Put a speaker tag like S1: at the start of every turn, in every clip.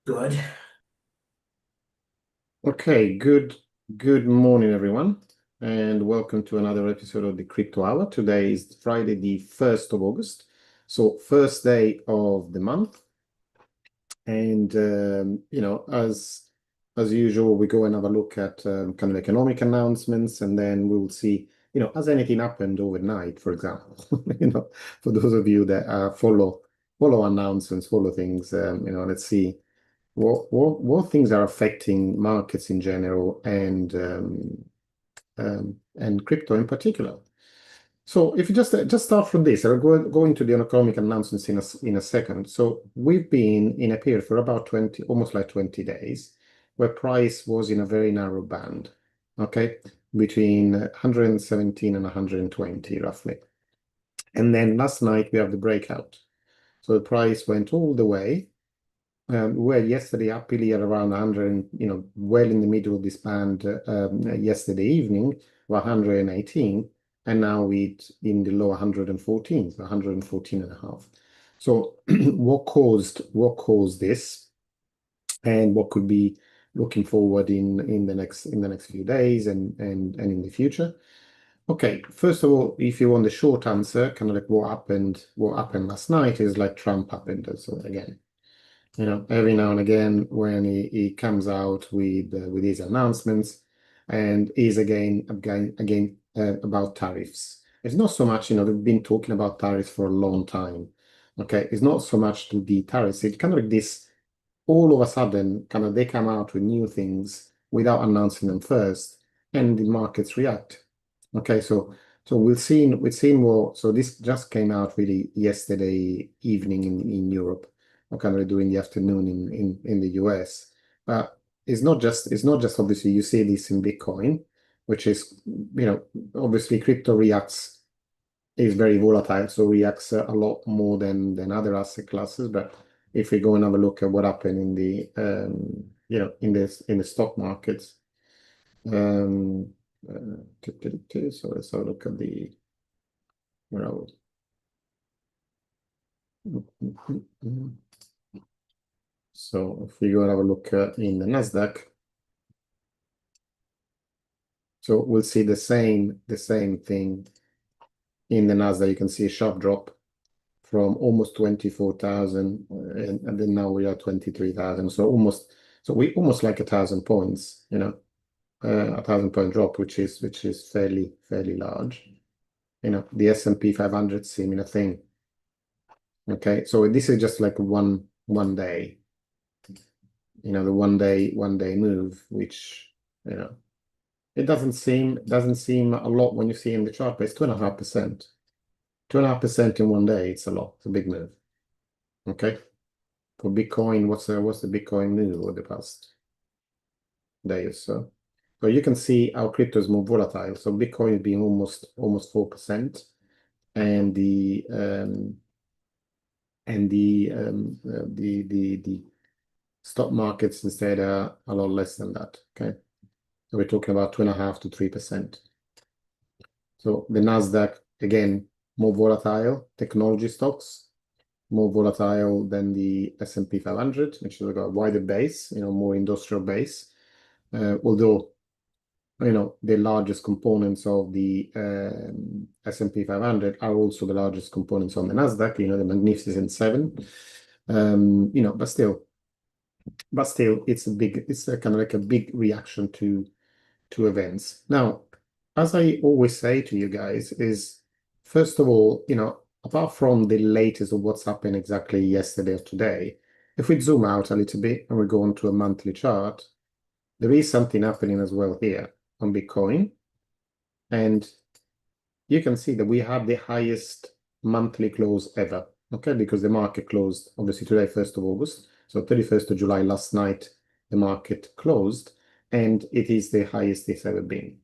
S1: Good.
S2: Okay, good morning, everyone, and welcome to another episode of the Crypto Hour. Today is Friday, the 1st of August, so first day of the month. And as usual, we go and have a look at kind of economic announcements, and then we'll see, has anything happened overnight, for example? For those of you that follow announcements, follow things, let's see what things are affecting markets in general and crypto in particular. So if you just start from this, I'll go into the economic announcements in a second. So we've been in a period for about 20, almost like 20 days, where price was in a very narrow band, okay, between 117 and 120 roughly. And then last night we have the breakout. So the price went all the way. We were yesterday happily at around 100, well in the middle of this band yesterday evening, 118, and now we're in the low 114, so 114 and a half. So what caused this, and what could be looking forward in the next few days and in the future? Okay, first of all, if you want the short answer, kind of like what happened last night is like Trump happened. So again, every now and again when he comes out with his announcements, and is again about tariffs. It's not so much, they've been talking about tariffs for a long time. Okay, it's not so much the tariffs. It's kind of like this all of a sudden, kind of they come out with new things without announcing them first, and the markets react. Okay, so we've seen what so this just came out really yesterday evening in Europe, or kind of during the afternoon in the US. But it's not just obviously you see this in Bitcoin, which is obviously crypto reacts is very volatile, so reacts a lot more than other asset classes. But if we go and have a look at what happened in the in the stock markets, um, so let's have a look at the where are we? So if we go and have a look in the Nasdaq, so we'll see the same thing in the Nasdaq. You can see a sharp drop from almost 24,000, and then now we are 23,000. So we almost like 1,000 points, 1,000 point drop, which is fairly large. The S&P 500, similar thing. Okay, so this is just like one day, the one day move, which it doesn't seem a lot when you see in the chart, but it's 2.5%. 2.5% in one day, it's a lot. It's a big move. Okay. For Bitcoin, what's the Bitcoin move over the past day or so? So you can see how crypto is more volatile. So Bitcoin is being almost 4%, and the stock markets instead are a lot less than that. Okay. So we're talking about 2.5 to 3%. So the Nasdaq, again, more volatile. Technology stocks, more volatile than the S&P 500, which has got a wider base, more industrial base. Although, the largest components of the S&P 500 are also the largest components on the Nasdaq, the Magnificent Seven. But still, it's a kind of like a big reaction to events. Now, as I always say to you guys, is first of all, apart from the latest of what's happened exactly yesterday or today, if we zoom out a little bit and we go on to a monthly chart, there is something happening as well here on Bitcoin. And you can see that we have the highest monthly close ever, okay? Because the market closed, obviously today, 1st of August. So 31st of July, last night, the market closed, and it is the highest it's ever been.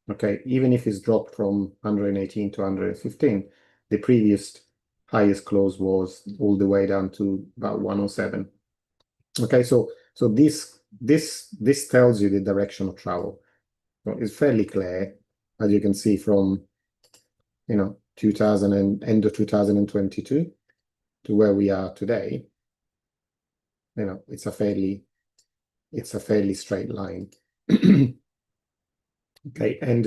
S2: Okay, even if it's dropped from 118 to 115, the previous highest close was all the way down to about 107. Okay, so this tells you the direction of travel. So it's fairly clear, as you can see from 2000 and end of 2022 to where we are today. it's a fairly straight line. Okay, and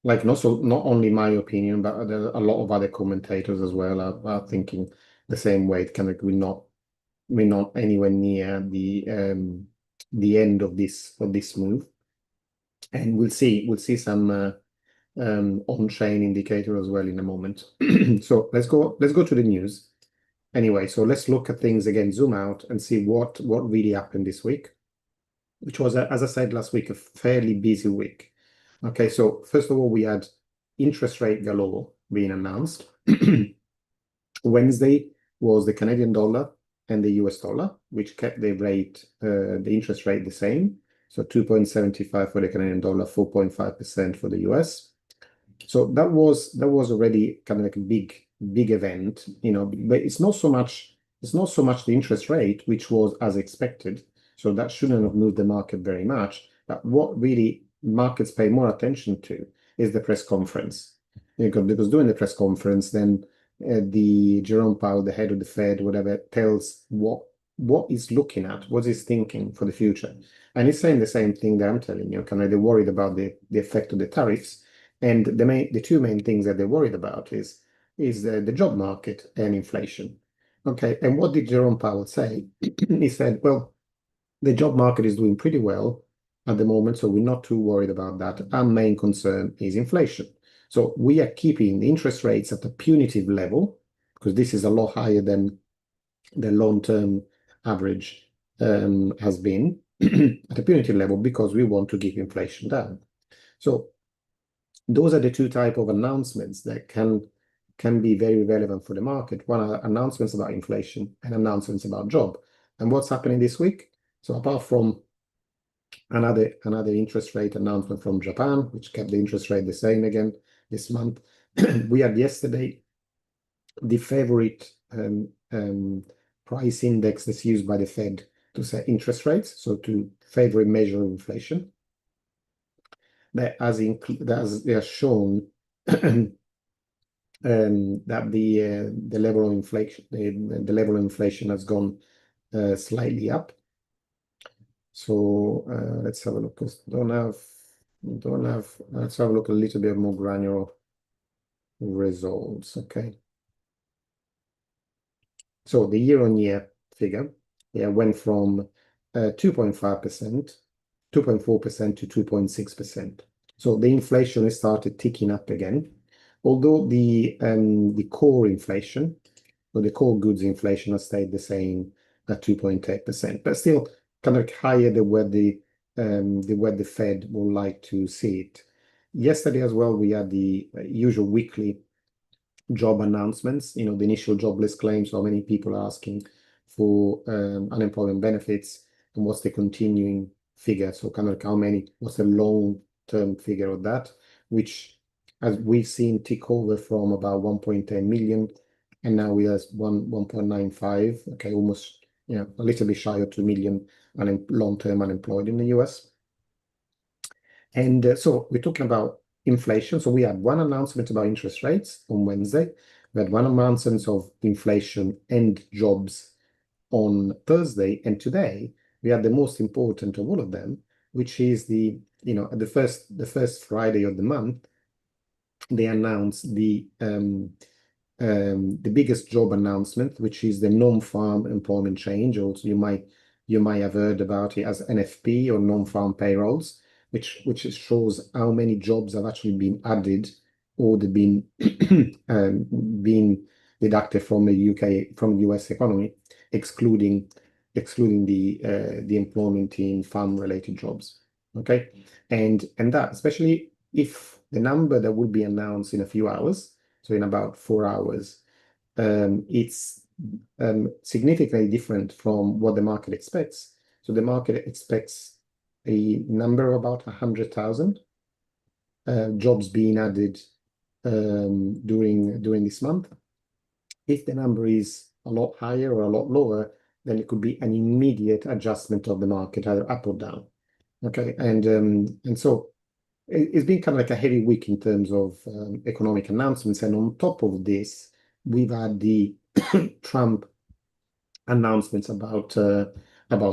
S2: like not only my opinion, but there are a lot of other commentators as well are thinking the same way. It kind of we're not anywhere near the end of this move, and we'll see some on-chain indicator as well in a moment. So let's go to the news. Anyway, so let's look at things again, zoom out and see what really happened this week, which was, as I said last week, a fairly busy week. Okay, so first of all, we had interest rate galore being announced. Wednesday was the Canadian dollar and the US dollar, which kept the interest rate the same. So 2.75 for the Canadian dollar, 4.5% for the US. So that was already kind of like a big event, but it's not so much the interest rate, which was as expected. So that shouldn't have moved the market very much. But what really markets pay more attention to is the press conference. Because during the press conference, then the Jerome Powell, the head of the Fed, whatever, tells what he's looking at, what he's thinking for the future. And he's saying the same thing that I'm telling you. Kind of they're worried about the effect of the tariffs. And the two main things that they're worried about is the job market and inflation. Okay, and what did Jerome Powell say? He said, well, the job market is doing pretty well at the moment, so we're not too worried about that. Our main concern is inflation. So we are keeping the interest rates at a punitive level, because this is a lot higher than the long-term average has been at a punitive level, because we want to keep inflation down. So those are the two type of announcements that can be very relevant for the market. One are announcements about inflation and announcements about job. And what's happening this week? So apart from another interest rate announcement from Japan, which kept the interest rate the same again this month, we had yesterday the favorite price index that's used by the Fed to set interest rates, so to favorite measure of inflation. That has shown that the level of inflation has gone slightly up. So let's have a look. Let's have a look a little bit more granular results. Okay. So the year-on-year figure, went from 2.5%, 2.4% to 2.6%. So the inflation has started ticking up again, although the core inflation, or the core goods inflation, has stayed the same at 2.8%, but still kind of higher than where the Fed would like to see it. Yesterday as well, we had the usual weekly job announcements, the initial jobless claims, how many people are asking for unemployment benefits, and what's the continuing figure. So kind of what's the long-term figure of that, which, as we've seen, tick over from about 1.10 million, and now we have 1.95, okay, almost, a little bit shy of 2 million long-term unemployed in the US. And so we're talking about inflation. So we had one announcement about interest rates on Wednesday. We had one announcement of inflation and jobs on Thursday. And today we had the most important of all of them, which is the first Friday of the month, they announced the biggest job announcement, which is the non-farm employment change. Also, you might have heard about it as NFP, or non-farm payrolls, which shows how many jobs have actually been added or they've been deducted from the US economy, excluding the employment in farm-related jobs. Okay, and that, especially if the number that will be announced in a few hours, so in about 4 hours, it's significantly different from what the market expects. So the market expects a number of about 100,000 jobs being added during this month. If the number is a lot higher or a lot lower, then it could be an immediate adjustment of the market, either up or down. Okay, and so it's been kind of like a heavy week in terms of economic announcements, and on top of this, we've had the Trump announcements about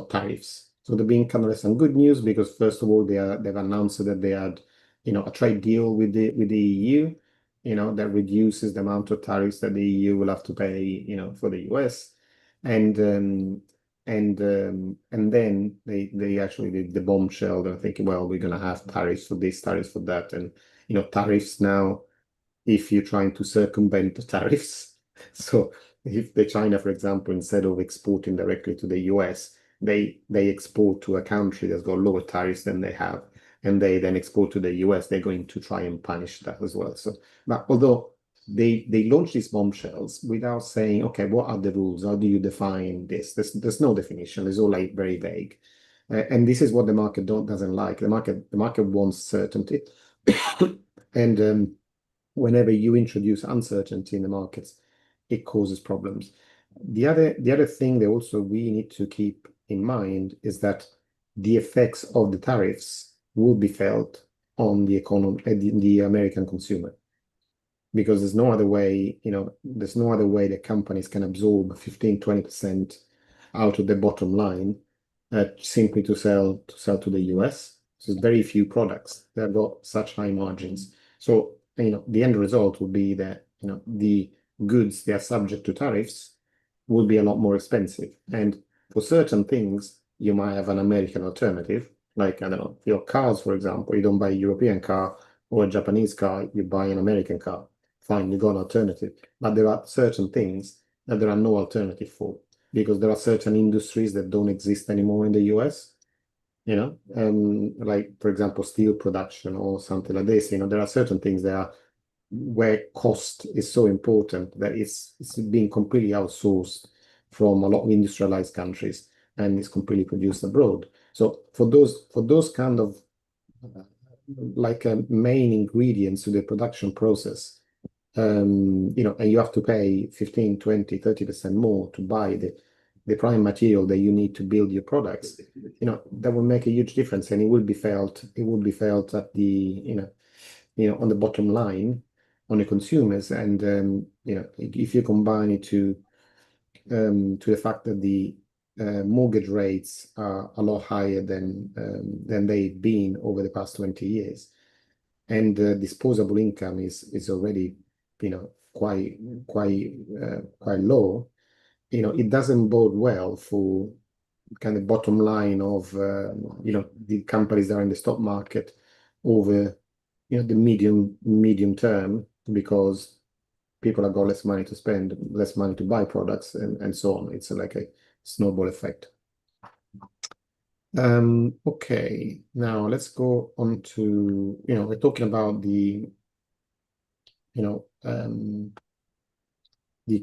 S2: tariffs. So there being kind of some good news because first of all they've announced that they had a trade deal with the EU, that reduces the amount of tariffs that the EU will have to pay for the US, and then they actually did the bombshell. They're thinking, well, we're gonna have tariffs for this, tariffs for that, and tariffs now if you're trying to circumvent the tariffs. So if the China, for example, instead of exporting directly to the US, they export to a country that's got lower tariffs than they have, and they then export to the US, they're going to try and punish that as well. So, but although they launch these bombshells without saying, okay, what are the rules? How do you define this? There's no definition. It's all like very vague. And this is what the market doesn't like. The market wants certainty. And whenever you introduce uncertainty in the markets, it causes problems. The other thing that also we need to keep in mind is that the effects of the tariffs will be felt on the economy, the American consumer, because there's no other way, that companies can absorb 15, 20% out of the bottom line simply to sell to the US. So there's very few products that have got such high margins. So the end result will be that the goods that are subject to tariffs will be a lot more expensive. And for certain things, you might have an American alternative, like I don't know, your cars, for example. You don't buy a European car or a Japanese car, you buy an American car. Fine, you got an alternative. But there are certain things that there are no alternative for, because there are certain industries that don't exist anymore in the US. Like for example, steel production or something like this. There are certain things that are where cost is so important that it's being completely outsourced from a lot of industrialized countries and is completely produced abroad. So for those kind of like main ingredients to the production process, and you have to pay 15, 20, 30% more to buy the prime material that you need to build your products, that will make a huge difference, and it will be felt at the on the bottom line on the consumers. And if you combine it to the fact that the mortgage rates are a lot higher than they've been over the past 20 years, and disposable income is already quite low, it doesn't bode well for kind of bottom line of the companies that are in the stock market over the medium term, because people have got less money to spend, less money to buy products, and so on. It's like a snowball effect. Okay, now let's go on to, we're talking about the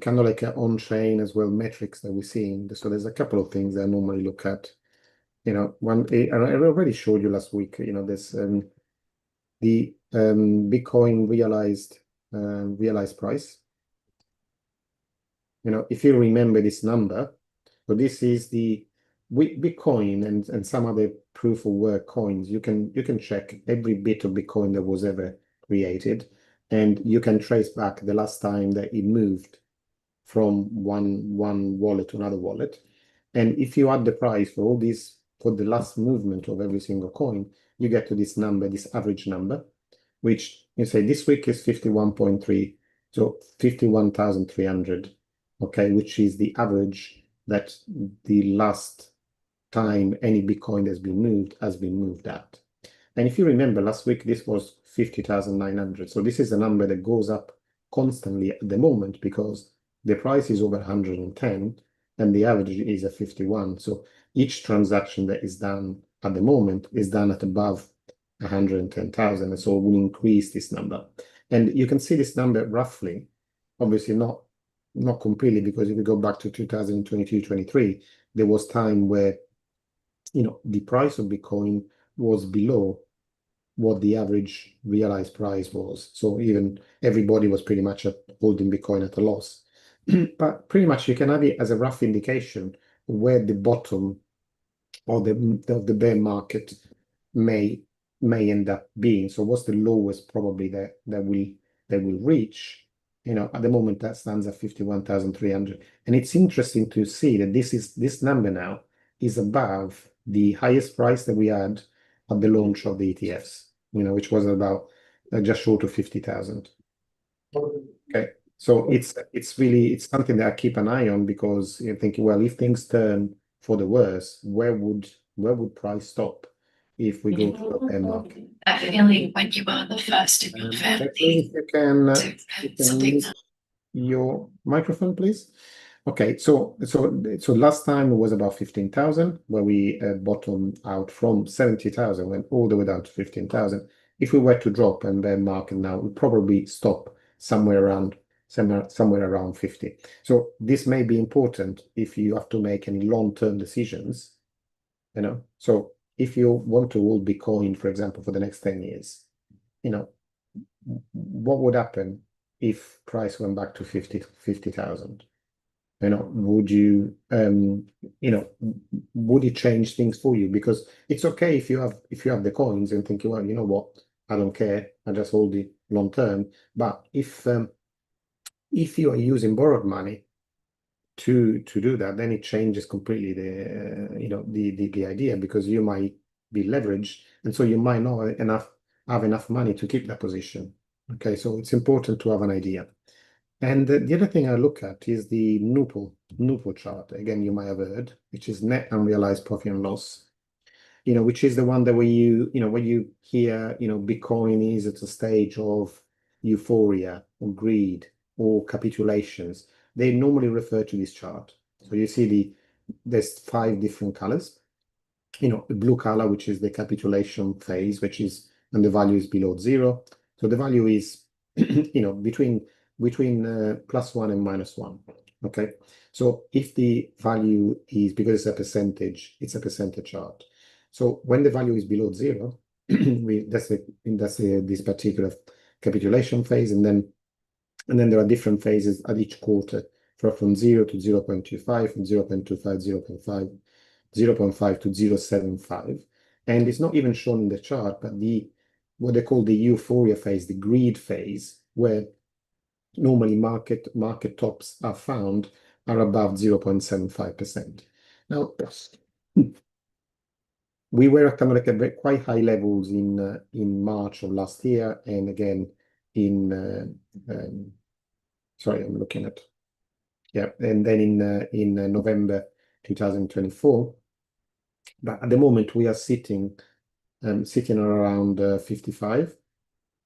S2: kind of like on-chain as well metrics that we're seeing. So there's a couple of things that I normally look at. One, I already showed you last week, this the Bitcoin realized price. If you remember this number, so this is the Bitcoin and some other proof of work coins. You can check every bit of Bitcoin that was ever created, and you can trace back the last time that it moved from one wallet to another wallet. And if you add the price for all these, for the last movement of every single coin, you get to this number, this average number, which you say this week is 51.3, so 51,300, okay, which is the average that the last time any Bitcoin has been moved at. And if you remember last week, this was 50,900. So this is a number that goes up constantly at the moment because the price is over 110 and the average is at 51. So each transaction that is done at the moment is done at above 110,000. And so it will increase this number. And you can see this number roughly, obviously not completely, because if you go back to 2022-23, there was time where the price of Bitcoin was below what the average realized price was. So even everybody was pretty much holding Bitcoin at a loss. But pretty much you can have it as a rough indication where the bottom or the bear market may end up being. So what's the lowest probably that will reach, At the moment that stands at 51,300. And it's interesting to see that this number now is above the highest price that we had at the launch of the ETFs, which was about just short of 50,000. Okay. So it's something that I keep an eye on, because you're thinking, well, if things turn for the worse, where would price stop if we go to a bear market?
S1: That feeling when you are the first in your family.
S2: If you can mute your microphone, please. Okay, so last time it was about 15,000, where we bottomed out from 70,000, went all the way down to 15,000. If we were to drop and bear market now, we'd probably stop somewhere around 50. So this may be important if you have to make any long-term decisions. So if you want to hold Bitcoin, for example, for the next 10 years, what would happen if price went back to 50,000? Would you, would it change things for you? Because it's okay if you have the coins and think, well, you know what, I don't care, I just hold it long term. But if you are using borrowed money to do that, then it changes completely the idea, because you might be leveraged, and so you might not have enough money to keep that position. Okay, so it's important to have an idea. And the other thing I look at is the NUPO chart. Again, you might have heard, which is net unrealized profit and loss. Which is the one that when you hear, Bitcoin is at a stage of euphoria or greed or capitulations, they normally refer to this chart. So you see there's 5 different colors. The blue color, which is the capitulation phase, and the value is below 0. So the value is, between +1 and -1. Okay. So if the value is, because it's a percentage chart. So when the value is below 0, that's this particular capitulation phase, and then there are different phases at each quarter, from 0 to 0.25, from 0.25, 0.5, 0.5 to 0.75. And it's not even shown in the chart, but what they call the euphoria phase, the greed phase, where normally market tops are found, are above 0.75%. Now, we were at kind of like quite high levels in March of last year, and again sorry, I'm looking at, and then in November 2024. But at the moment we are sitting around 55,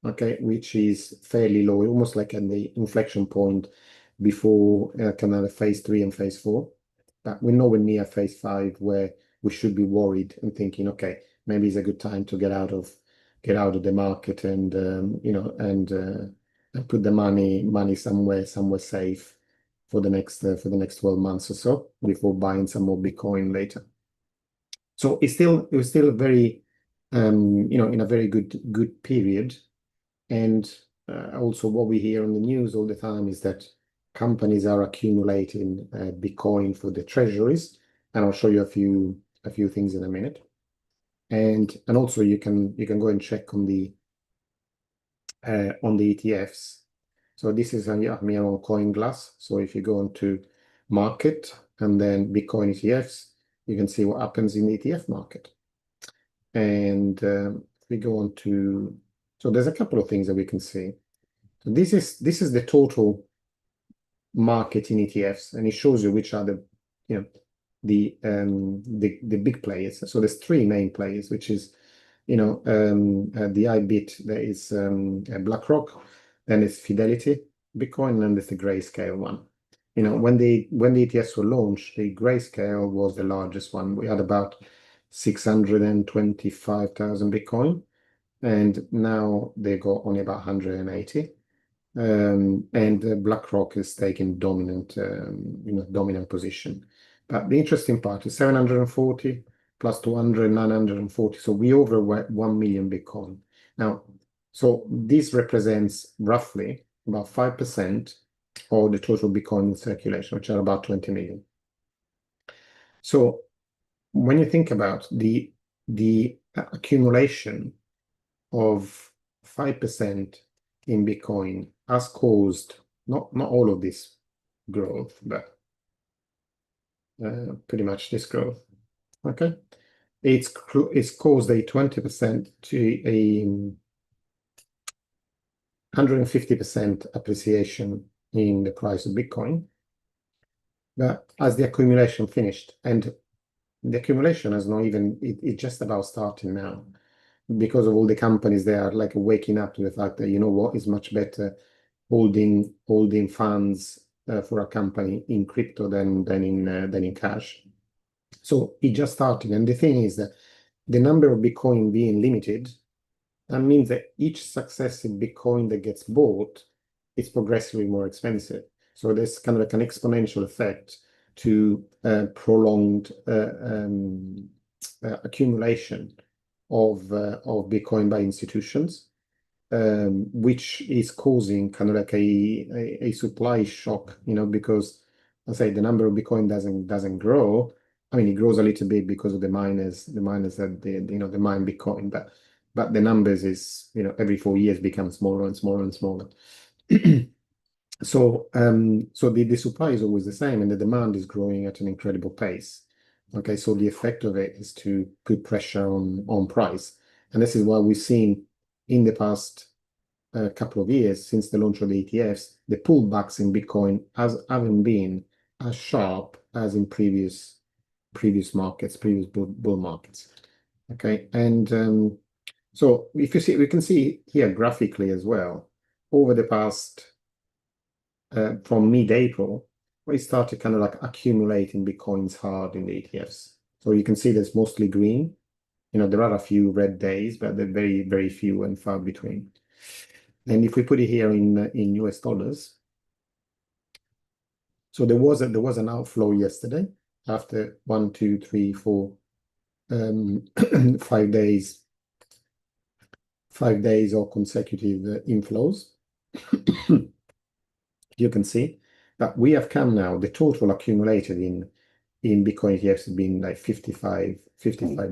S2: okay, which is fairly low, almost like at the inflection point before kind of phase 3 and phase 4. But we're nowhere near phase 5, where we should be worried and thinking, okay, maybe it's a good time to get out of the market and put the money somewhere safe for the next 12 months or so, before buying some more Bitcoin later. So it was still very in a very good period. And also what we hear on the news all the time is that companies are accumulating Bitcoin for the treasuries, and I'll show you a few things in a minute. And also you can go and check on the ETFs. So this is me on CoinGlass. So if you go into market and then Bitcoin ETFs, you can see what happens in the ETF market. And if we go on to, so there's a couple of things that we can see. So this is the total market in ETFs, and it shows you which are the big players. So there's 3 main players, which is the IBIT, there is BlackRock, then it's Fidelity Bitcoin, and then there's the Grayscale one. When the ETFs were launched, the Grayscale was the largest one. We had about 625,000 Bitcoin, and now they got only about 180. And BlackRock is taking dominant position. But the interesting part is 740 plus 200, 940. So we over 1 million Bitcoin. Now, so this represents roughly about 5% of the total Bitcoin in circulation, which are about 20 million. So when you think about the accumulation of 5% in Bitcoin has caused not all of this growth, but pretty much this growth. Okay, it's caused a 20% to a 150% appreciation in the price of Bitcoin. But as the accumulation finished, and the accumulation has not even, it's just about starting now, because of all the companies they are like waking up to the fact that, you know what, is much better holding funds for a company in crypto than in cash. So it just started, and the thing is that the number of Bitcoin being limited, that means that each successive Bitcoin that gets bought is progressively more expensive. So there's kind of like an exponential effect to prolonged accumulation of Bitcoin by institutions, which is causing kind of like a supply shock, you know, because I say the number of Bitcoin doesn't grow. I mean, it grows a little bit because of the miners that the mine Bitcoin, but the numbers is, you know, every 4 years become smaller and smaller and smaller. So the supply is always the same, and the demand is growing at an incredible pace. Okay, so the effect of it is to put pressure on price, and this is what we've seen in the past couple of years since the launch of the ETFs. The pullbacks in Bitcoin haven't been as sharp as in previous markets, previous bull markets. Okay, and so if you see, we can see here graphically as well over the past from mid-April, we started kind of like accumulating Bitcoins hard in the ETFs. So you can see there's mostly green. You know, there are a few red days, but they're very, very few and far between. And if we put it here in US dollars, so there was an outflow yesterday after 1, 2, 3, 4, 5 days. 5 days of consecutive inflows. You can see that we have come now, the total accumulated in Bitcoin ETFs has been like 55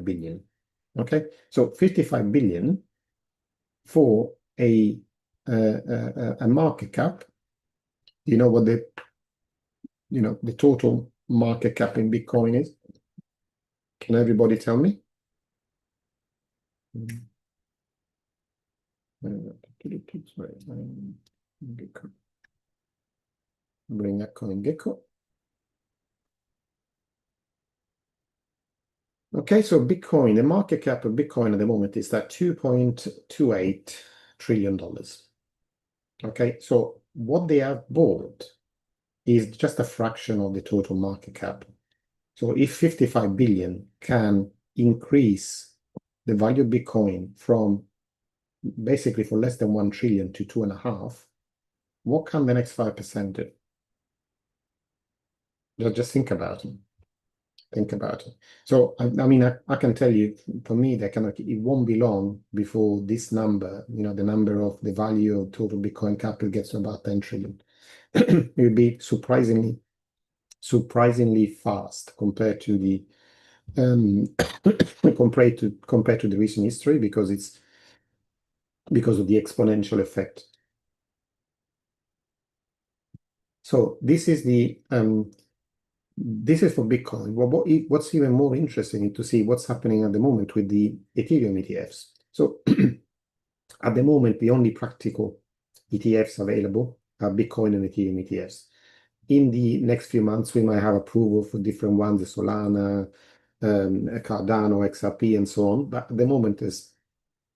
S2: billion. Okay, so 55 billion for a market cap. Do you know what the total market cap in Bitcoin is? Can everybody tell me? Sorry, bring up CoinGecko. Okay, so Bitcoin, the market cap of Bitcoin at the moment is at $2.28 trillion. Okay, so what they have bought is just a fraction of the total market cap. So if 55 billion can increase the value of Bitcoin from basically for less than 1 trillion to 2.5, what can the next 5% do? Just think about it. Think about it. So I mean, I can tell you, for me, it won't be long before this number, you know, the number of the value of total Bitcoin capital gets to about 10 trillion. It will be surprisingly fast compared to the compared to the recent history, because of the exponential effect. So this is for Bitcoin. What's even more interesting is to see what's happening at the moment with the Ethereum ETFs. So at the moment, the only practical ETFs available are Bitcoin and Ethereum ETFs. In the next few months, we might have approval for different ones, the Solana, Cardano, XRP, and so on. But at the moment, there's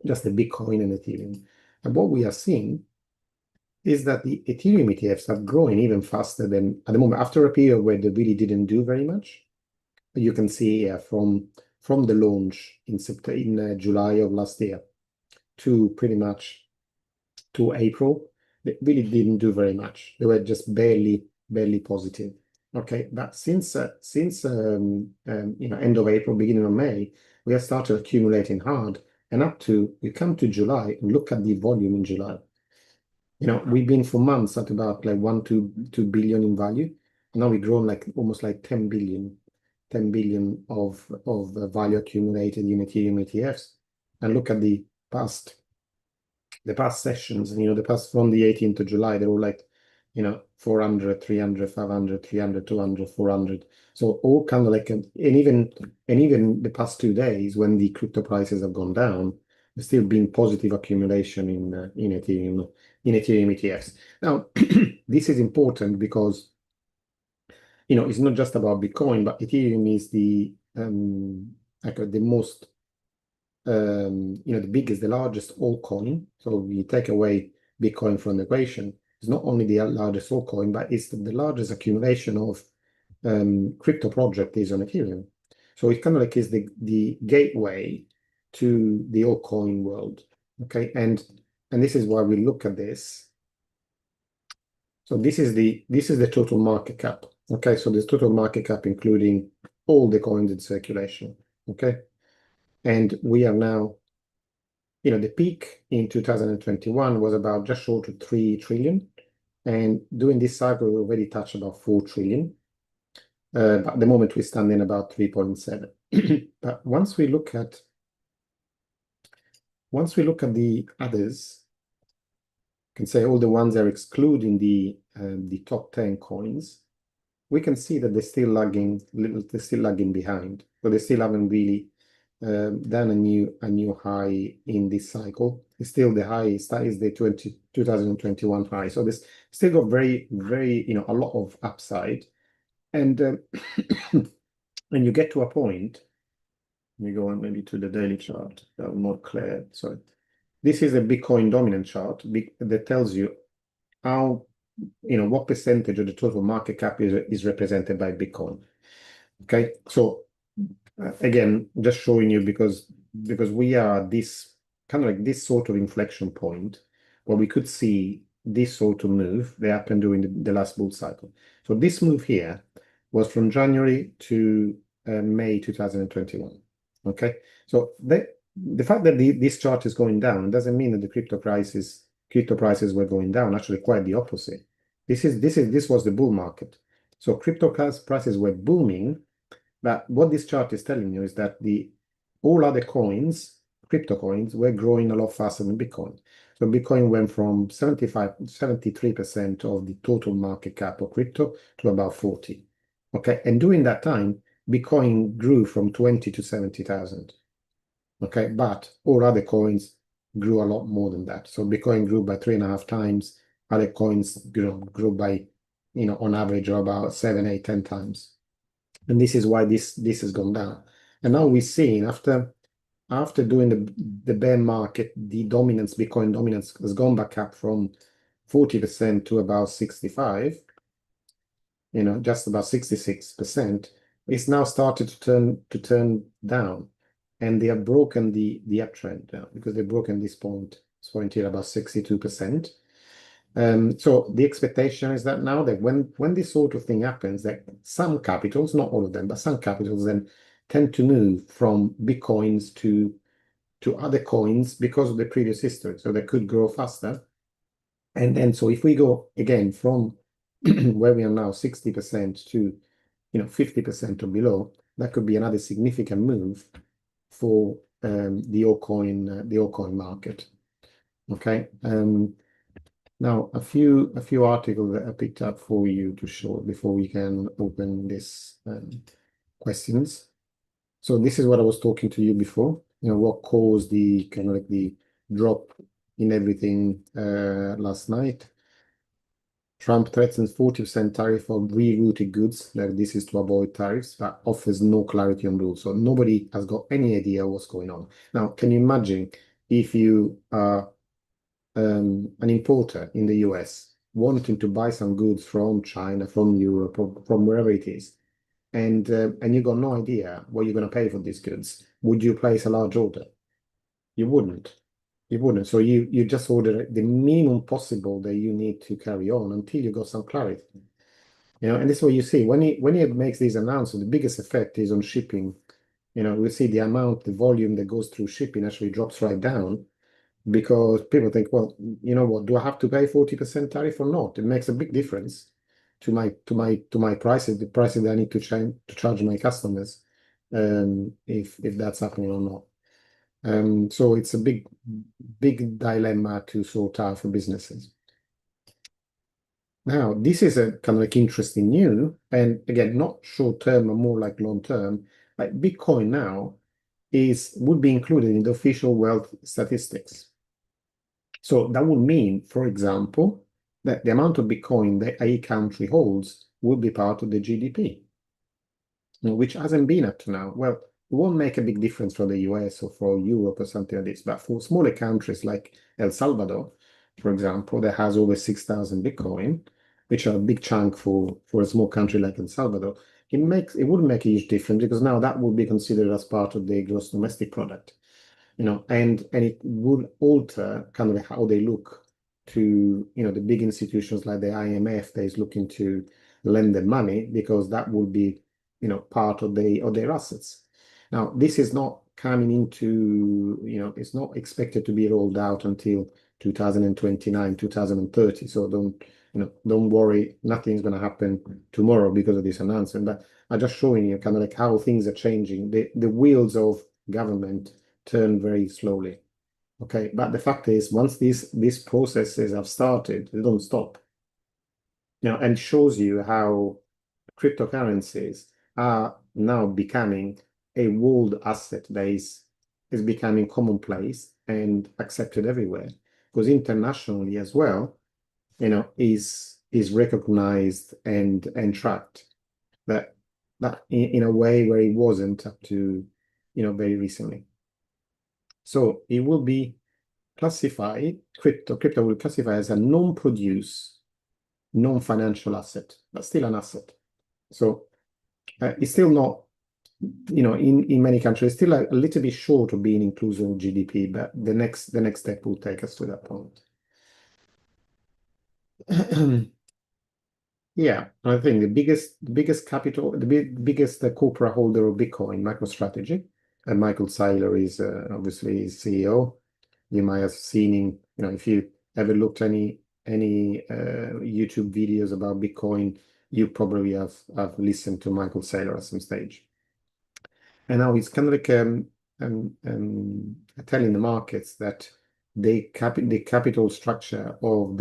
S2: just the Bitcoin and Ethereum. And what we are seeing is that the Ethereum ETFs are growing even faster than at the moment, after a period where they really didn't do very much. You can see from the launch in July of last year to pretty much to April, they really didn't do very much. They were just barely positive. Okay, but since end of April, beginning of May, we have started accumulating hard, and we come to July and look at the volume in July. You know, we've been for months at about like 1 to 2 billion in value. Now we've grown like almost like 10 billion of value accumulated in Ethereum ETFs. And look at the past sessions, and the past from the 18th of July, they were like, 400, 300, 500, 300, 200, 400. So all kind of like, and even the past 2 days when the crypto prices have gone down, there's still been positive accumulation in Ethereum ETFs. Now, this is important because it's not just about Bitcoin, but Ethereum is the most the largest altcoin. So we take away Bitcoin from the equation. It's not only the largest altcoin, but it's the largest accumulation of crypto project is on Ethereum. So it kind of like is the gateway to the altcoin world. Okay, and this is why we look at this. So this is the total market cap. Okay, so this total market cap including all the coins in circulation. Okay, and we are now. The peak in 2021 was about just short of 3 trillion. And during this cycle, we already touched about 4 trillion. But at the moment, we stand in about 3.7. But once we look at the others, you can say all the ones that are excluding the top 10 coins, we can see that they're still lagging behind. So they still haven't really done a new high in this cycle. It's still the highest. That is the 2021 high. So this still got very, very, a lot of upside. And when you get to a point, let me go on maybe to the daily chart that will more clear. So this is a Bitcoin dominant chart that tells you how, what percentage of the total market cap is represented by Bitcoin. Okay, so again, just showing you because we are this kind of like this sort of inflection point where we could see this sort of move that happened during the last bull cycle. So this move here was from January to May 2021. Okay, so the fact that this chart is going down doesn't mean that the crypto prices were going down. Actually, quite the opposite. This was the bull market. So crypto prices were booming. But what this chart is telling you is that all other coins, crypto coins, were growing a lot faster than Bitcoin. So Bitcoin went from 73% of the total market cap of crypto to about 40. Okay, and during that time, Bitcoin grew from 20 to 70,000. Okay, but all other coins grew a lot more than that. So Bitcoin grew by 3.5 times. Other coins grew by, on average, about 7, 8, 10 times. And this is why this has gone down. And now we're seeing after doing the bear market, the Bitcoin dominance has gone back up from 40% to about 65, just about 66%. It's now started to turn down, and they have broken the uptrend now because they've broken this point here about 62%. So the expectation is that now that when this sort of thing happens, that some capitals, not all of them, but some capitals then tend to move from Bitcoins to other coins because of the previous history. So they could grow faster. And then so if we go again from where we are now 60% to 50% or below, that could be another significant move for the altcoin market. Okay. Now, a few articles that I picked up for you to show before we can open this questions. So this is what I was talking to you before. What caused the kind of like the drop in everything last night. Trump threatens 40% tariff on rerouted goods. Like this is to avoid tariffs, but offers no clarity on rules. So nobody has got any idea what's going on. Now, can you imagine if you are an importer in the US wanting to buy some goods from China, from Europe, or from wherever it is, and you got no idea what you're going to pay for these goods, would you place a large order? You wouldn't. You wouldn't. So you just order the minimum possible that you need to carry on until you got some clarity. And this is what you see when he makes these announcements. The biggest effect is on shipping. We see the volume that goes through shipping actually drops right down. Because people think, well, you know what, do I have to pay 40% tariff or not? It makes a big difference to my prices, the prices that I need to charge my customers, if that's happening or not. So it's a big dilemma to sort out for businesses. Now, this is a kind of like interesting new, and again, not short term, but more like long term. Like Bitcoin now would be included in the official wealth statistics. So that would mean, for example, that the amount of Bitcoin that a country holds will be part of the GDP, which hasn't been up to now. Well, it won't make a big difference for the US or for Europe or something like this, but for smaller countries like El Salvador, for example, that has over 6,000 Bitcoin, which are a big chunk for a small country like El Salvador, it wouldn't make a huge difference because now that would be considered as part of the gross domestic product, and it would alter kind of how they look to, the big institutions like the IMF that is looking to lend them money because that will be, part of their assets. Now, this is not coming into, it's not expected to be rolled out until 2029, 2030. So don't worry, nothing's going to happen tomorrow because of this announcement. But I'm just showing you kind of like how things are changing. The wheels of government turn very slowly. Okay, but the fact is, once these processes have started, they don't stop. And shows you how cryptocurrencies are now becoming a world asset that is becoming commonplace and accepted everywhere. Because internationally as well, is recognized and tracked that in a way where it wasn't up to, very recently. So it will be classified, crypto will classify as a non-produce, non-financial asset, but still an asset. So it's still not, in many countries, still a little bit short of being inclusive of GDP, but the next step will take us to that point. Yeah, I think the biggest capital, biggest corporate holder of Bitcoin, MicroStrategy, and Michael Saylor is obviously his CEO. You might have seen him, if you ever looked any YouTube videos about Bitcoin, you probably have listened to Michael Saylor at some stage. And now he's kind of like telling the markets that the capital structure of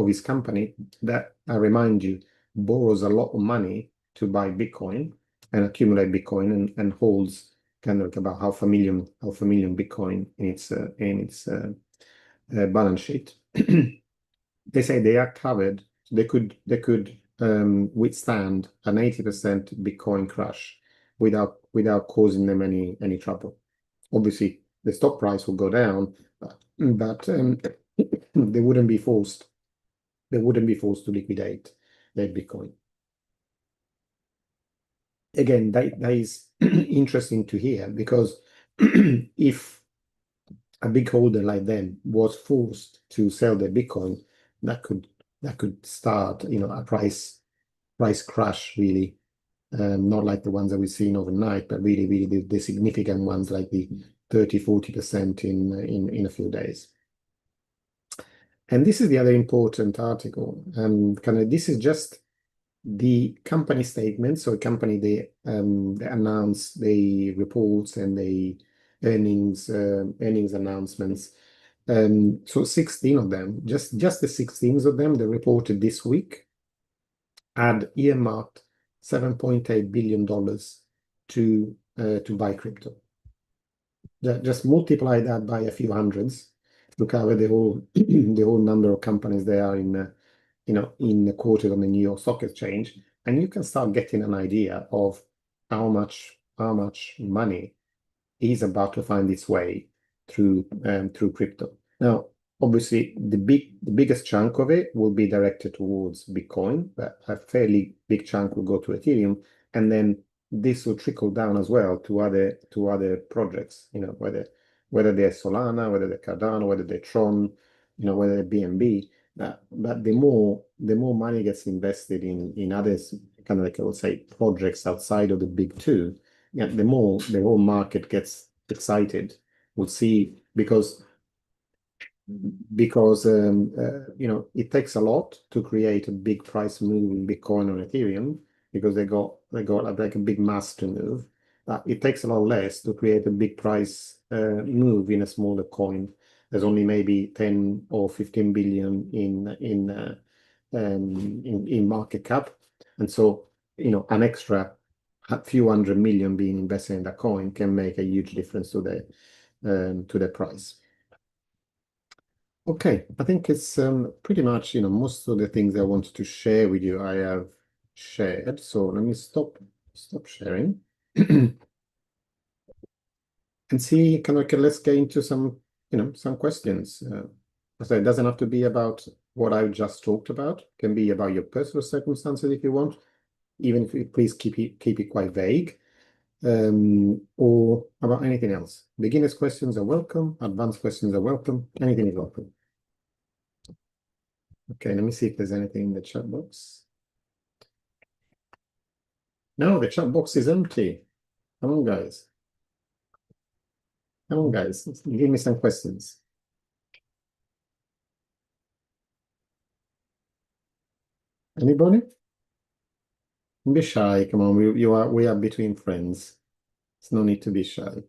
S2: his company, that I remind you, borrows a lot of money to buy Bitcoin and accumulate Bitcoin and holds kind of like about half a million Bitcoin in its balance sheet. They say they are covered. They could withstand an 80% Bitcoin crash without causing them any trouble. Obviously, the stock price will go down, but they wouldn't be forced. They wouldn't be forced to liquidate their Bitcoin. Again, that is interesting to hear because if a big holder like them was forced to sell their Bitcoin, that could start, a price crash really. Not like the ones that we've seen overnight, but really the significant ones like the 30-40% in a few days. And this is the other important article. This is just the company statement. So a company, they announce the reports and the earnings announcements. So 16 of them, just the 16 of them, they reported this week, had earmarked $7.8 billion to buy crypto. Just multiply that by a few hundreds to cover the whole the whole number of companies there are in quoted on the New York Stock Exchange, and you can start getting an idea of how much money is about to find its way through crypto. Now, obviously, the biggest chunk of it will be directed towards Bitcoin, but a fairly big chunk will go to Ethereum, and then this will trickle down as well to other projects. Whether they're Solana, whether they're Cardano, whether they're Tron, whether they're BNB. But the more money gets invested in others, kind of like I would say projects outside of the big two, the more the whole market gets excited. We'll see because it takes a lot to create a big price move in Bitcoin or Ethereum because they got like a big mass to move. It takes a lot less to create a big price move in a smaller coin. There's only maybe 10 or 15 billion in market cap, and so an extra few hundred million being invested in that coin can make a huge difference to the price. Okay, I think it's pretty much most of the things I wanted to share with you I have shared. So let me stop sharing and see let's get into some some questions. So it doesn't have to be about what I just talked about. It can be about your personal circumstances if you want, even if you please keep it quite vague. Or about anything else. Beginners questions are welcome, advanced questions are welcome, anything is welcome. Okay, let me see if there's anything in the chat box. No, the chat box is empty. Come on, guys. Come on, guys. Give me some questions. Anybody? Don't be shy. Come on, we are between friends. There's no need to be shy.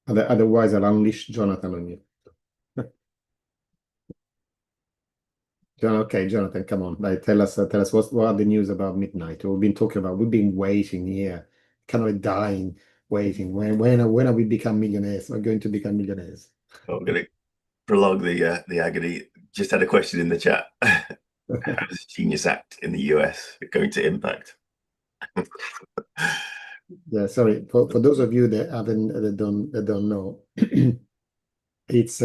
S2: Otherwise, I'll unleash Jonathan on you. Okay, Jonathan, come on. Tell us what are the news about midnight? We've been waiting here, kind of dying, waiting. When are we become millionaires? We're going to become millionaires.
S3: I'm going to prolong the agony. Just had a question in the chat. How does Genius Act in the US going to impact?
S2: Yeah, sorry. For those of you that don't know, it's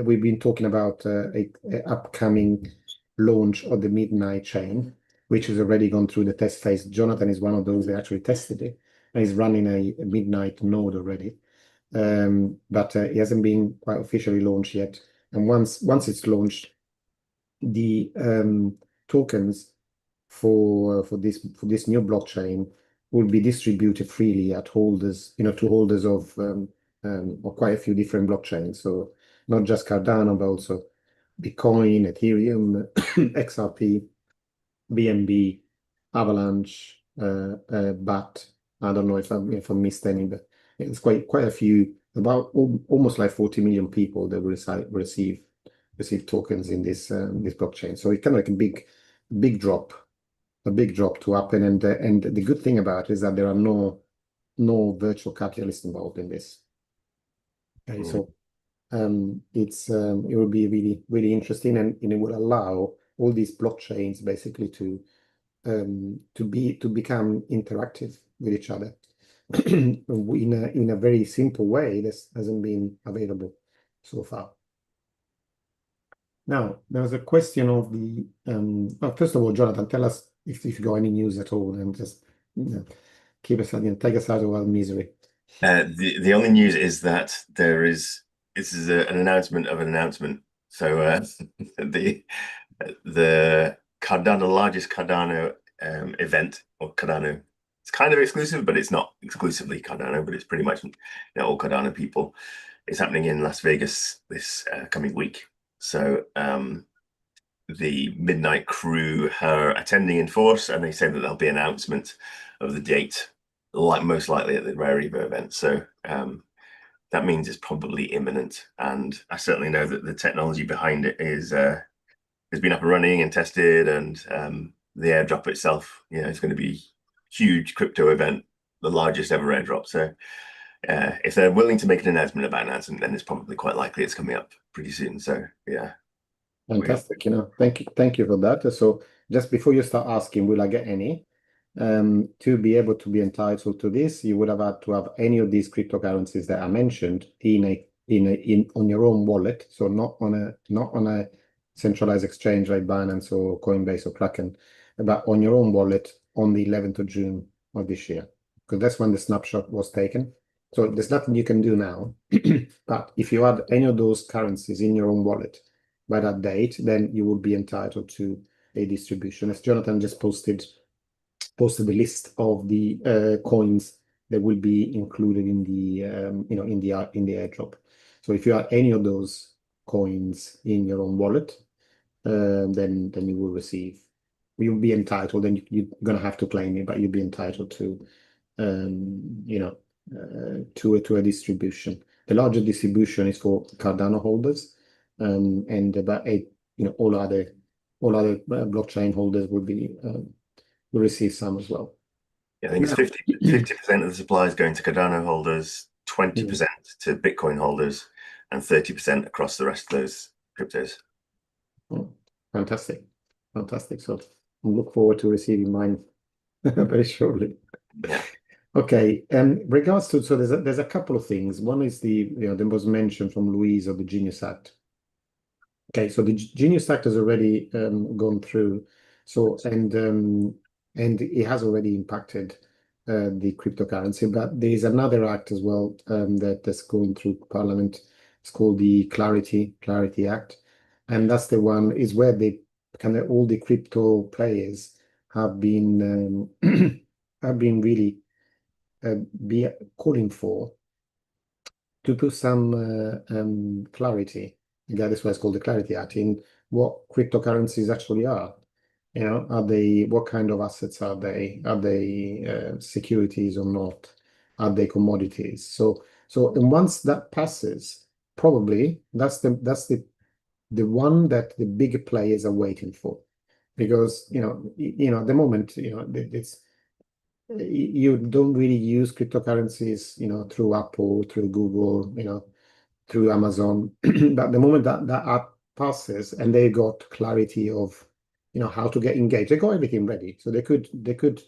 S2: we've been talking about a upcoming launch of the Midnight chain, which has already gone through the test phase. Jonathan is one of those that actually tested it and is running a Midnight node already. But it hasn't been quite officially launched yet. And once it's launched, the tokens for this new blockchain will be distributed freely at holders, to holders of quite a few different blockchains. So not just Cardano, but also Bitcoin, Ethereum, XRP, BNB, Avalanche, BAT. I don't know if I missed any, but it's quite a few, about almost like 40 million people that will receive tokens in this blockchain. So it's kind of like a big drop to happen. And the good thing about it is that there are no virtual capitalists involved in this. Okay, so it will be really, really interesting, and it will allow all these blockchains basically to become interactive with each other in a very simple way that hasn't been available so far. Now, there was a question of the first of all, Jonathan, tell us if you got any news at all, and just keep us, take us out of our misery.
S3: The only news is that this is an announcement of an announcement. So the Cardano, largest Cardano event, or Cardano, it's kind of exclusive, but it's not exclusively Cardano, but it's pretty much all Cardano people. It's happening in Las Vegas this coming week. So the Midnight crew are attending in force, and they say that there'll be an announcement of the date, most likely at the Rare Evo event. So that means it's probably imminent. And I certainly know that the technology behind it has been up and running and tested, and the airdrop itself, is going to be a huge crypto event, the largest ever airdrop. So if they're willing to make an announcement about an announcement, then it's probably quite likely it's coming up pretty soon. So yeah.
S2: Fantastic. Thank you for that. So just before you start asking, will I get any? To be able to be entitled to this, you would have had to have any of these cryptocurrencies that I mentioned on your own wallet. So not on a centralized exchange like Binance or Coinbase or Kraken, but on your own wallet on the 11th of June of this year, because that's when the snapshot was taken. So there's nothing you can do now. But if you had any of those currencies in your own wallet by that date, then you would be entitled to a distribution. As Jonathan just posted the list of the coins that will be included in the in the airdrop. So if you have any of those coins in your own wallet, then you will receive. You'll be entitled, and you're gonna have to claim it, but you'll be entitled to to a distribution. The larger distribution is for Cardano holders, and about all other blockchain holders will receive some as well.
S3: Yeah, I think it's 50% of the supply is going to Cardano holders, 20% to Bitcoin holders, and 30% across the rest of those cryptos.
S2: Oh, fantastic. So I look forward to receiving mine very shortly.
S3: Yeah.
S2: Okay, regards to, so there's a couple of things. One is there was mention from Louise of the Genius Act. Okay, so the Genius Act has already gone through, so and it has already impacted the cryptocurrency, but there is another act as well that's going through Parliament. It's called the Clarity Act, and that's the one is where all the crypto players have been really be calling for to put some clarity. Again, that's why it's called the Clarity Act, in what cryptocurrencies actually are. What kind of assets are they? Are they securities or not? Are they commodities? So and once that passes, probably that's the one that the big players are waiting for, because at the moment it's you don't really use cryptocurrencies through Apple, through Google, through Amazon. But the moment that app passes and they got clarity of how to get engaged, they got everything ready, so they could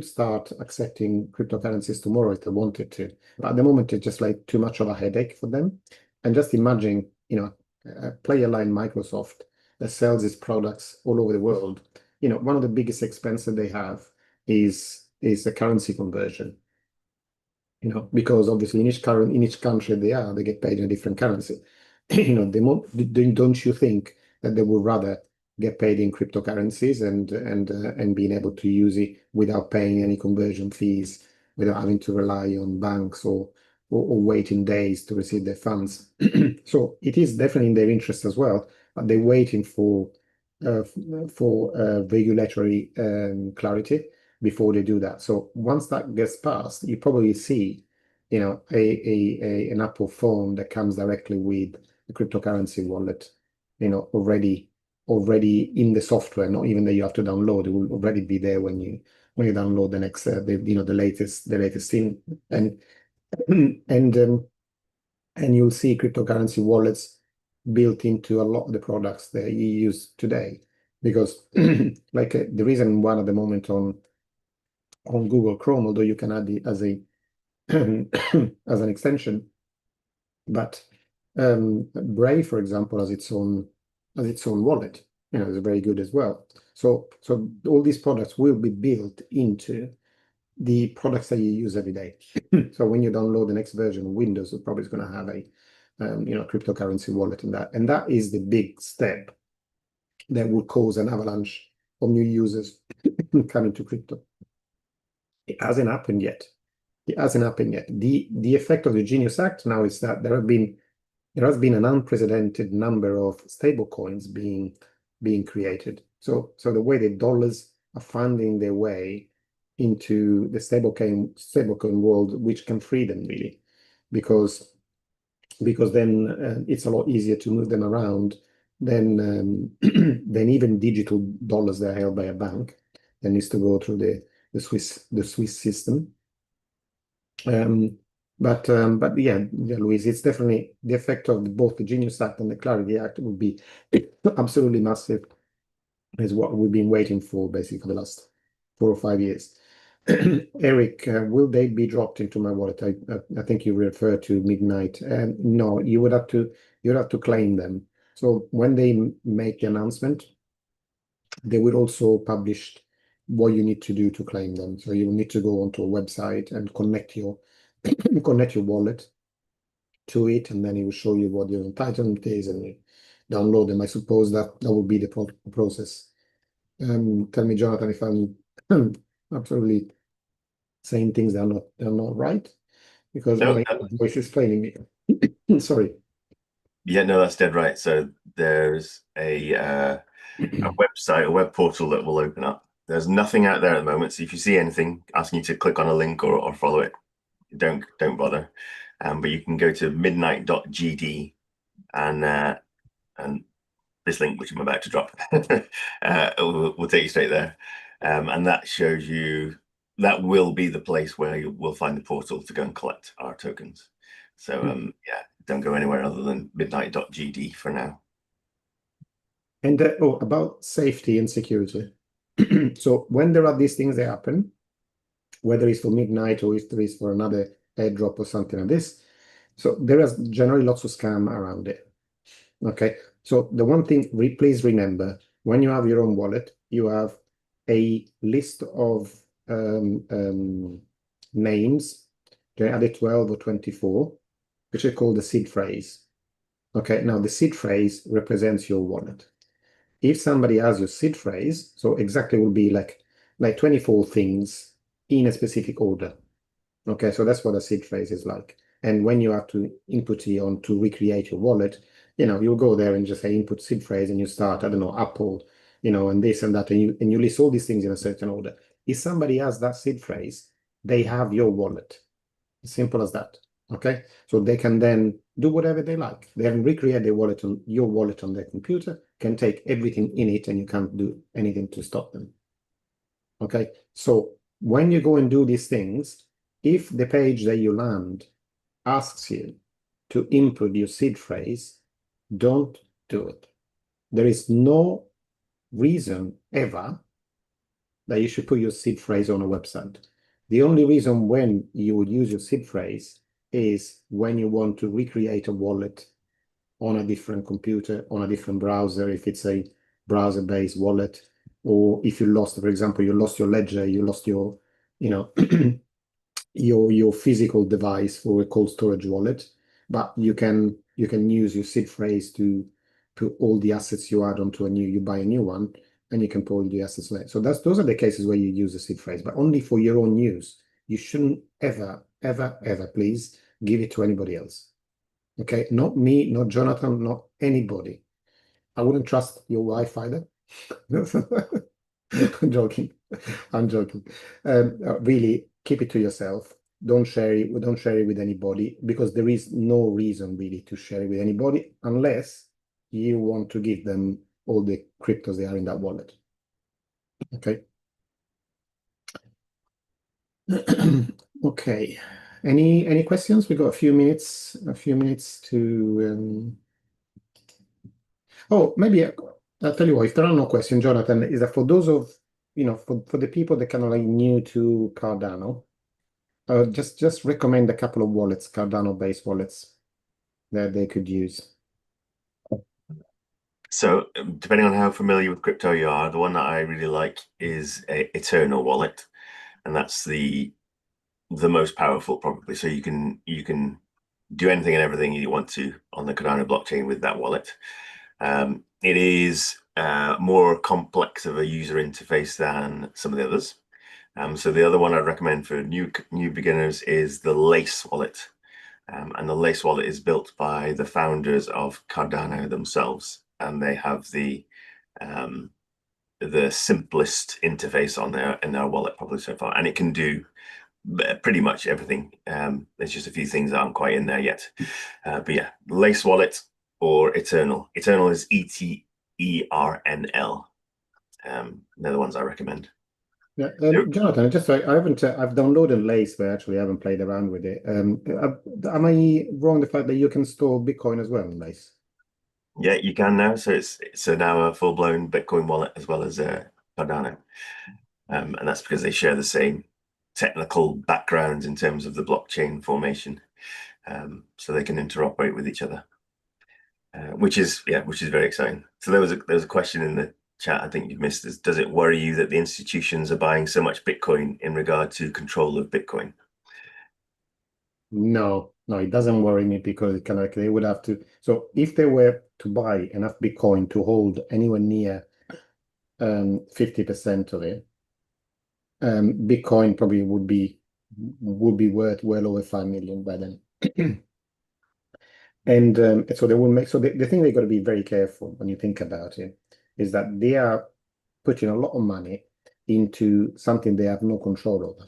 S2: start accepting cryptocurrencies tomorrow if they wanted to. But at the moment, it's just like too much of a headache for them. And just imagine, a player like Microsoft that sells its products all over the world. One of the biggest expenses they have is the currency conversion. Because obviously in each country they get paid in a different currency. Don't you think that they would rather get paid in cryptocurrencies and being able to use it without paying any conversion fees, without having to rely on banks or waiting days to receive their funds? So it is definitely in their interest as well, but they're waiting for regulatory clarity before they do that. So once that gets passed, you probably see an Apple phone that comes directly with a cryptocurrency wallet, already in the software, not even that you have to download. It will already be there when you download the next the latest thing, and you'll see cryptocurrency wallets built into a lot of the products that you use today, because like the reason one at the moment on Google Chrome, although you can add it as a as an extension, but Brave, for example, has its own wallet. It's very good as well. So all these products will be built into the products that you use every day. So when you download the next version of Windows, it probably is going to have a cryptocurrency wallet in that, and that is the big step that will cause an avalanche of new users coming to crypto. It hasn't happened yet. The effect of the Genius Act now is that there has been an unprecedented number of stable coins being created. So the way the dollars are finding their way into the stablecoin world, which can free them really, because then it's a lot easier to move them around than even digital dollars that are held by a bank that needs to go through the Swiss system. But yeah, Louise, it's definitely the effect of both the Genius Act and the Clarity Act will be absolutely massive, is what we've been waiting for basically for the last 4 or 5 years. Eric, will they be dropped into my wallet? I think you refer to Midnight. No, you would have to claim them. So when they make the announcement, they will also publish what you need to do to claim them. So you will need to go onto a website and connect your wallet to it, and then it will show you what your entitlement is, and you download them. I suppose that will be the process. Tell me, Jonathan, if I'm absolutely saying things that are not right, because my voice is failing me. Sorry.
S3: Yeah, no, that's dead right. So there's a website, a web portal that will open up. There's nothing out there at the moment. So if you see anything asking you to click on a link or follow it, don't bother. but you can go to midnight.gd and this link, which I'm about to drop, will take you straight there. And that shows you, that will be the place where you will find the portal to go and collect our tokens. So yeah, don't go anywhere other than midnight.gd for now.
S2: And about safety and security. So when there are these things that happen, whether it's for Midnight or if there is for another airdrop or something like this, so there is generally lots of scam around it. Okay, so the one thing, please remember, when you have your own wallet, you have a list of names, either 12 or 24, which are called the seed phrase. Okay, now the seed phrase represents your wallet. If somebody has your seed phrase, so exactly will be like 24 things in a specific order. Okay, so that's what a seed phrase is like. And when you have to input it on to recreate your wallet, you'll go there and just say input seed phrase and you start, I don't know, Apple, and this and that, and you list all these things in a certain order. If somebody has that seed phrase, they have your wallet. Simple as that. Okay, so they can then do whatever they like. They can recreate their wallet on your wallet on their computer, can take everything in it, and you can't do anything to stop them. Okay, so when you go and do these things, if the page that you land asks you to input your seed phrase, don't do it. There is no reason ever that you should put your seed phrase on a website. The only reason when you would use your seed phrase is when you want to recreate a wallet on a different computer, on a different browser, if it's a browser-based wallet, or if you lost, for example, you lost your ledger, you lost your, your physical device for a cold storage wallet, but you can use your seed phrase to put all the assets you add onto you buy a new one, and you can pull the assets later. So those are the cases where you use the seed phrase, but only for your own use. You shouldn't ever, ever, ever, please give it to anybody else. Okay, not me, not Jonathan, not anybody. I wouldn't trust your wife either. I'm joking. I'm joking. Really, keep it to yourself. Don't share it. Don't share it with anybody, because there is no reason really to share it with anybody unless you want to give them all the cryptos they are in that wallet. Okay. Okay. Any questions? We got a few minutes to. Oh, maybe I'll tell you what. If there are no questions, Jonathan, is that for those of for the people that kind of like new to Cardano, just recommend a couple of wallets, Cardano-based wallets that they could use.
S3: So depending on how familiar with crypto you are, the one that I really like is Eternal Wallet, and that's the most powerful probably. So you can do anything and everything you want to on the Cardano blockchain with that wallet. It is more complex of a user interface than some of the others. So the other one I'd recommend for new beginners is the Lace wallet. And the Lace wallet is built by the founders of Cardano themselves, and they have the simplest interface in their wallet probably so far, and it can do pretty much everything. There's just a few things that aren't quite in there yet, but yeah, Lace wallet or Eternal. Eternal is ETERNL. They're the ones I recommend.
S2: Yeah, Jonathan, just I've downloaded Lace, but actually I haven't played around with it. Am I wrong the fact that you can store Bitcoin as well in Lace?
S3: Yeah, you can now. So it's now a full-blown Bitcoin wallet as well as Cardano, and that's because they share the same technical background in terms of the blockchain formation, so they can interoperate with each other, which is very exciting. So there was a question in the chat I think you've missed, is does it worry you that the institutions are buying so much Bitcoin in regard to control of Bitcoin?
S2: No, it doesn't worry me, because kind of like they would have to. So if they were to buy enough Bitcoin to hold anywhere near 50% of it, Bitcoin probably would be worth well over 5 million by then. And so they will make. So the thing they got to be very careful when you think about it is that they are putting a lot of money into something they have no control over.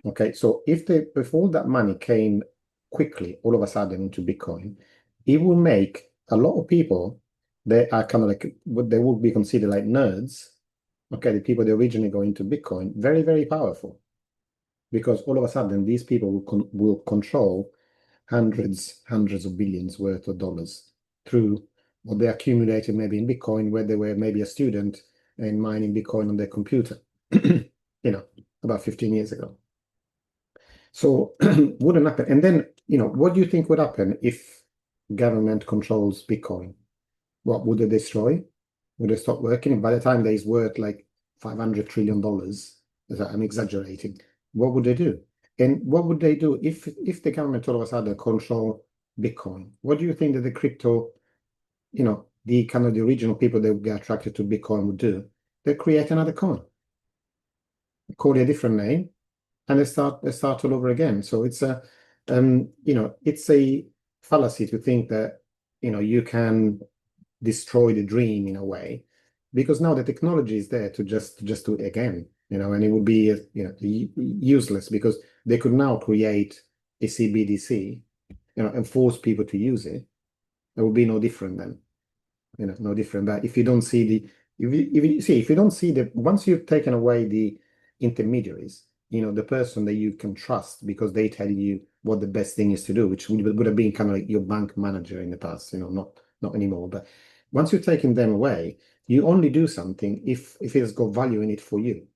S2: Okay, so if all that money came quickly all of a sudden into Bitcoin, it will make a lot of people that are kind of like what they would be considered like nerds, okay, the people that originally go into Bitcoin, very, very powerful. Because all of a sudden these people will control hundreds of billions worth of dollars through what they accumulated maybe in Bitcoin, where they were maybe a student and mining Bitcoin on their computer, about 15 years ago. So wouldn't happen. And then, what do you think would happen if government controls Bitcoin? What would they destroy? Would they stop working? By the time that is worth like $500 trillion, I'm exaggerating, what would they do? And what would they do if the government all of a sudden control Bitcoin? What do you think that the crypto, the kind of the original people that would get attracted to Bitcoin would do? They create another coin, call it a different name, and they start all over again. So it's it's a fallacy to think that you can destroy the dream in a way, because now the technology is there to just do it again, and it would be useless because they could now create a CBDC, and force people to use it. It would be no different then, no different. But if you don't see if you don't see that, once you've taken away the intermediaries, the person that you can trust because they tell you what the best thing is to do, which would have been kind of like your bank manager in the past, not anymore. But once you've taken them away, you only do something if it's got value in it for you.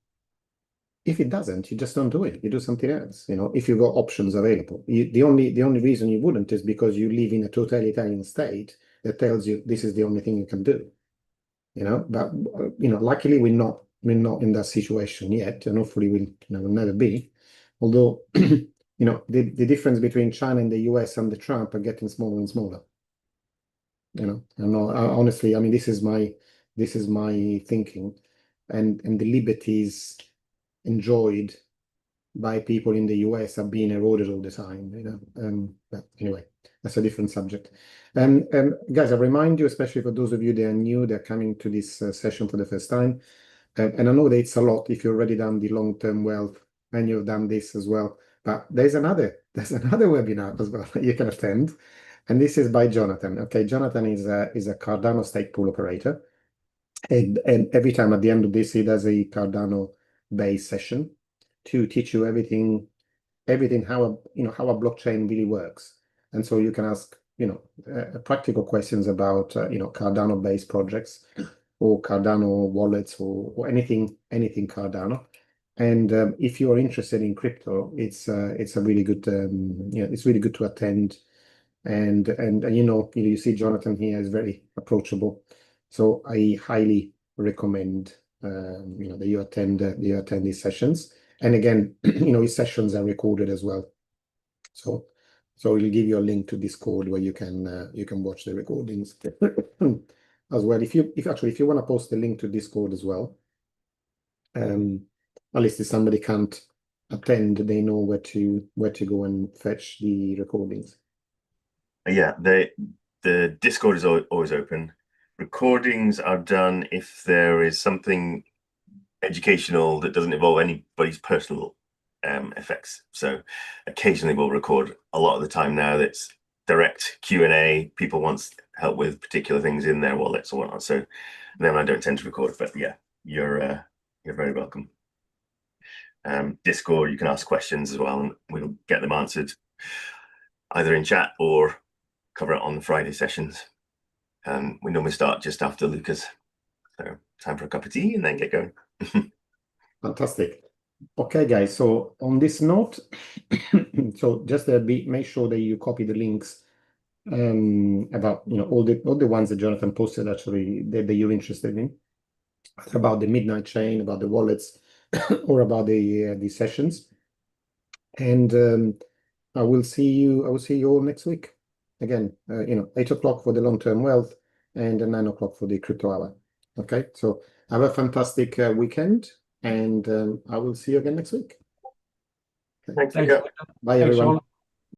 S2: If it doesn't, you just don't do it. You do something else. If you've got options available, the only reason you wouldn't is because you live in a totalitarian state that tells you this is the only thing you can do. But luckily we're not in that situation yet, and hopefully we'll never be. Although the difference between China and the US and the Trump are getting smaller and smaller. And honestly, I mean, this is my thinking, and the liberties enjoyed by people in the US are being eroded all the time. But anyway, that's a different subject. Guys, I remind you, especially for those of you that are new, that are coming to this session for the first time, and I know that it's a lot if you've already done the long-term wealth and you've done this as well, but there's another webinar as well that you can attend, and this is by Jonathan. Okay, Jonathan is a Cardano stake pool operator, and every time at the end of this he does a Cardano based session to teach you everything how a blockchain really works. And so you can ask practical questions about Cardano based projects or Cardano wallets or anything Cardano. And if you are interested in crypto, it's a really good it's really good to attend. And you see Jonathan here is very approachable, so I highly recommend that you attend these sessions. And again, his sessions are recorded as well, so we'll give you a link to Discord where you can watch the recordings as well. If you want to post the link to Discord as well, at least if somebody can't attend, they know where to go and fetch the recordings.
S3: Yeah, the Discord is always open. Recordings are done if there is something educational that doesn't involve anybody's personal effects. So occasionally we'll record. A lot of the time now that's direct Q&A. People want help with particular things in their wallets or whatnot. So then I don't tend to record. But yeah, you're very welcome. Discord, you can ask questions as well, and we'll get them answered either in chat or cover it on the Friday sessions. We normally start just after Lucas. So time for a cup of tea and then get going.
S2: Fantastic. Okay, guys. So on this note, so just make sure that you copy the links about all the ones that Jonathan posted actually that you're interested in, about the Midnight Chain, about the wallets, or about the sessions. And I will see you all next week. Again, 8 o'clock for the long-term wealth and 9 o'clock for the crypto hour. Okay, so have a fantastic weekend, and I will see you again next week.
S3: Thanks.
S2: Bye, everyone.